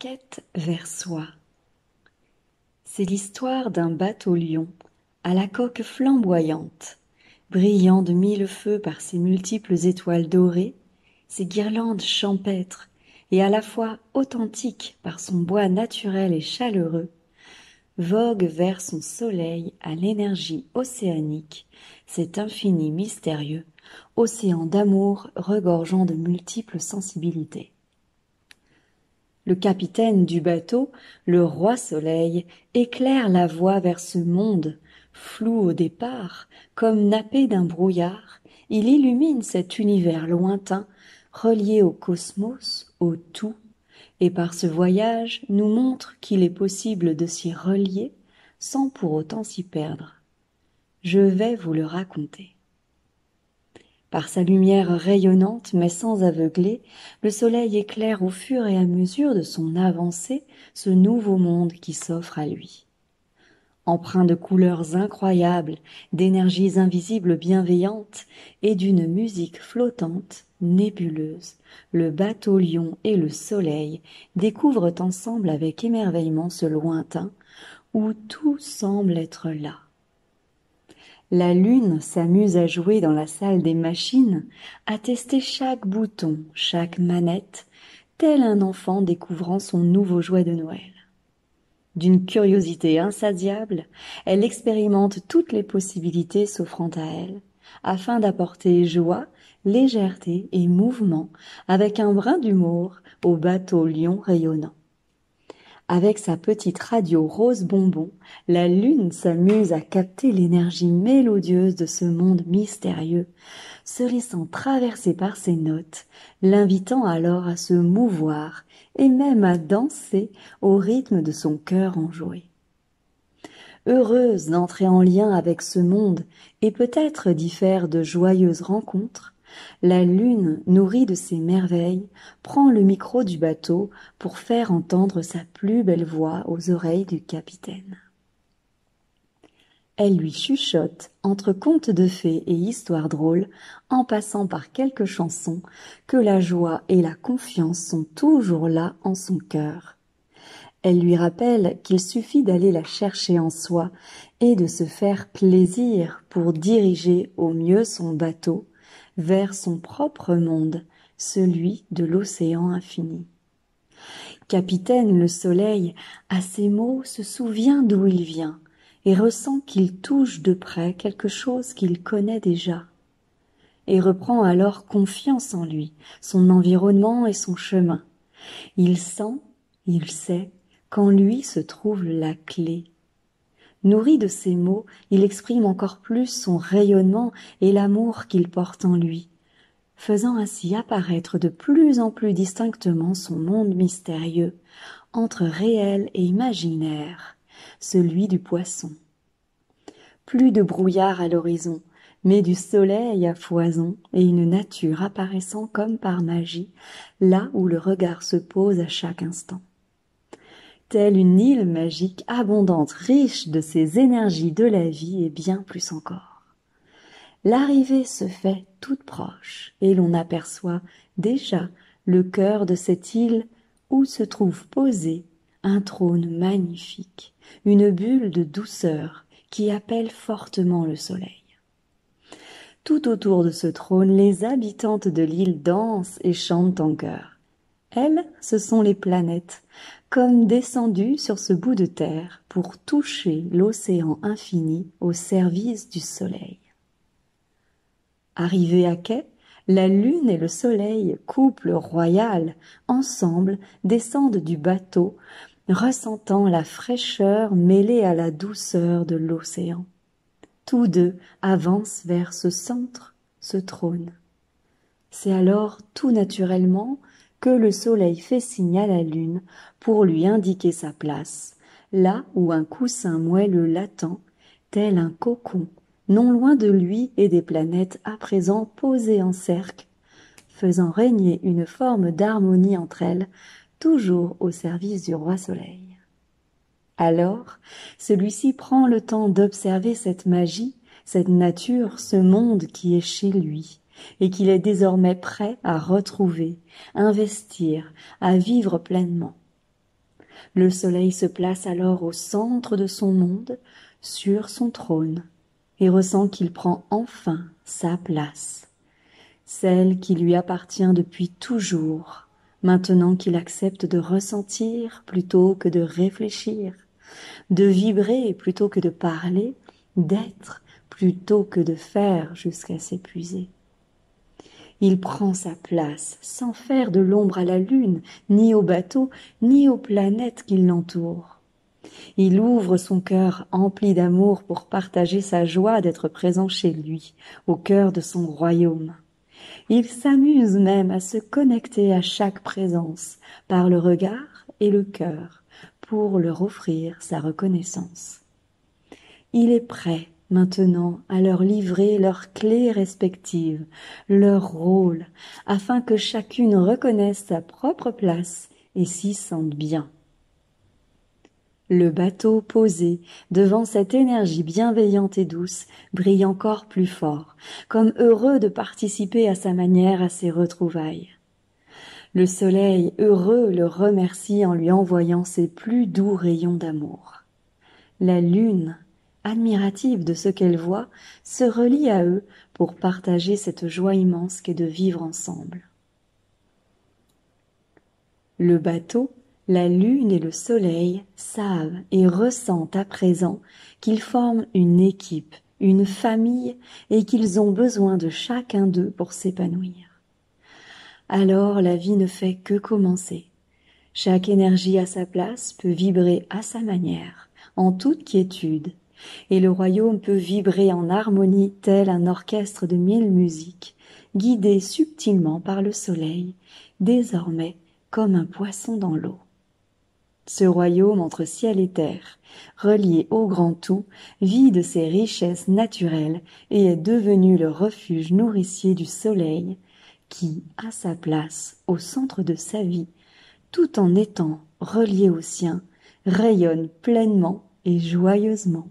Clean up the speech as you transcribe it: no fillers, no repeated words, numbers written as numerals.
quête vers soi. C'est l'histoire d'un bateau-lion à la coque flamboyante, brillant de mille feux par ses multiples étoiles dorées, ses guirlandes champêtres et à la fois authentiques par son bois naturel et chaleureux, vogue vers son soleil à l'énergie océanique, cet infini mystérieux, océan d'amour regorgeant de multiples sensibilités. Le capitaine du bateau, le roi Soleil, éclaire la voie vers ce monde, flou au départ, comme nappé d'un brouillard, il illumine cet univers lointain, relié au cosmos, au tout, et par ce voyage nous montre qu'il est possible de s'y relier sans pour autant s'y perdre. Je vais vous le raconter. Par sa lumière rayonnante mais sans aveugler, le soleil éclaire au fur et à mesure de son avancée ce nouveau monde qui s'offre à lui. Empreint de couleurs incroyables, d'énergies invisibles bienveillantes et d'une musique flottante, nébuleuse, le bateau-lion et le soleil découvrent ensemble avec émerveillement ce lointain où tout semble être là. La lune s'amuse à jouer dans la salle des machines, à tester chaque bouton, chaque manette, tel un enfant découvrant son nouveau jouet de Noël. D'une curiosité insatiable, elle expérimente toutes les possibilités s'offrant à elle, afin d'apporter joie, légèreté et mouvement, avec un brin d'humour, au bateau lion rayonnant. Avec sa petite radio rose bonbon, la lune s'amuse à capter l'énergie mélodieuse de ce monde mystérieux, se laissant traverser par ses notes, l'invitant alors à se mouvoir et même à danser au rythme de son cœur enjoué. Heureuse d'entrer en lien avec ce monde et peut-être d'y faire de joyeuses rencontres, la lune, nourrie de ses merveilles, prend le micro du bateau pour faire entendre sa plus belle voix aux oreilles du capitaine. Elle lui chuchote, entre contes de fées et histoires drôles, en passant par quelques chansons, que la joie et la confiance sont toujours là en son cœur. Elle lui rappelle qu'il suffit d'aller la chercher en soi et de se faire plaisir pour diriger au mieux son bateau vers son propre monde, celui de l'océan infini. Capitaine le soleil, à ces mots, se souvient d'où il vient et ressent qu'il touche de près quelque chose qu'il connaît déjà, et reprend alors confiance en lui, son environnement et son chemin. Il sent, il sait, qu'en lui se trouve la clé. Nourri de ces mots, il exprime encore plus son rayonnement et l'amour qu'il porte en lui, faisant ainsi apparaître de plus en plus distinctement son monde mystérieux, entre réel et imaginaire, celui du poisson. Plus de brouillard à l'horizon, mais du soleil à foison et une nature apparaissant comme par magie, là où le regard se pose à chaque instant. Telle une île magique, abondante, riche de ces énergies de la vie et bien plus encore. L'arrivée se fait toute proche et l'on aperçoit déjà le cœur de cette île où se trouve posé un trône magnifique, une bulle de douceur qui appelle fortement le soleil. Tout autour de ce trône, les habitantes de l'île dansent et chantent en chœur. Elles, ce sont les planètes, comme descendues sur ce bout de terre pour toucher l'océan infini au service du soleil. Arrivés à quai, la lune et le soleil, couple royal, ensemble descendent du bateau, ressentant la fraîcheur mêlée à la douceur de l'océan. Tous deux avancent vers ce centre, ce trône. C'est alors tout naturellement que le soleil fait signe à la lune pour lui indiquer sa place, là où un coussin moelleux l'attend, tel un cocon, non loin de lui et des planètes à présent posées en cercle, faisant régner une forme d'harmonie entre elles, toujours au service du roi Soleil. Alors, celui-ci prend le temps d'observer cette magie, cette nature, ce monde qui est chez lui, et qu'il est désormais prêt à retrouver, investir, à vivre pleinement. Le soleil se place alors au centre de son monde, sur son trône, et ressent qu'il prend enfin sa place, celle qui lui appartient depuis toujours, maintenant qu'il accepte de ressentir plutôt que de réfléchir, de vibrer plutôt que de parler, d'être plutôt que de faire jusqu'à s'épuiser. Il prend sa place sans faire de l'ombre à la lune, ni au bateau, ni aux planètes qui l'entourent. Il ouvre son cœur empli d'amour pour partager sa joie d'être présent chez lui, au cœur de son royaume. Il s'amuse même à se connecter à chaque présence par le regard et le cœur pour leur offrir sa reconnaissance. Il est prêt maintenant à leur livrer leurs clés respectives, leur rôle, afin que chacune reconnaisse sa propre place et s'y sente bien. Le bateau posé devant cette énergie bienveillante et douce brille encore plus fort, comme heureux de participer à sa manière à ces retrouvailles. Le soleil heureux le remercie en lui envoyant ses plus doux rayons d'amour. La lune, admirative de ce qu'elle voit, se relie à eux pour partager cette joie immense qu'est de vivre ensemble. Le bateau, la lune et le soleil savent et ressentent à présent qu'ils forment une équipe, une famille et qu'ils ont besoin de chacun d'eux pour s'épanouir. Alors la vie ne fait que commencer. Chaque énergie à sa place peut vibrer à sa manière, en toute quiétude, et le royaume peut vibrer en harmonie tel un orchestre de 1000 musiques, guidé subtilement par le soleil, désormais comme un poisson dans l'eau. Ce royaume entre ciel et terre, relié au grand tout, vit de ses richesses naturelles et est devenu le refuge nourricier du soleil, qui, à sa place, au centre de sa vie, tout en étant relié au sien, rayonne pleinement et joyeusement.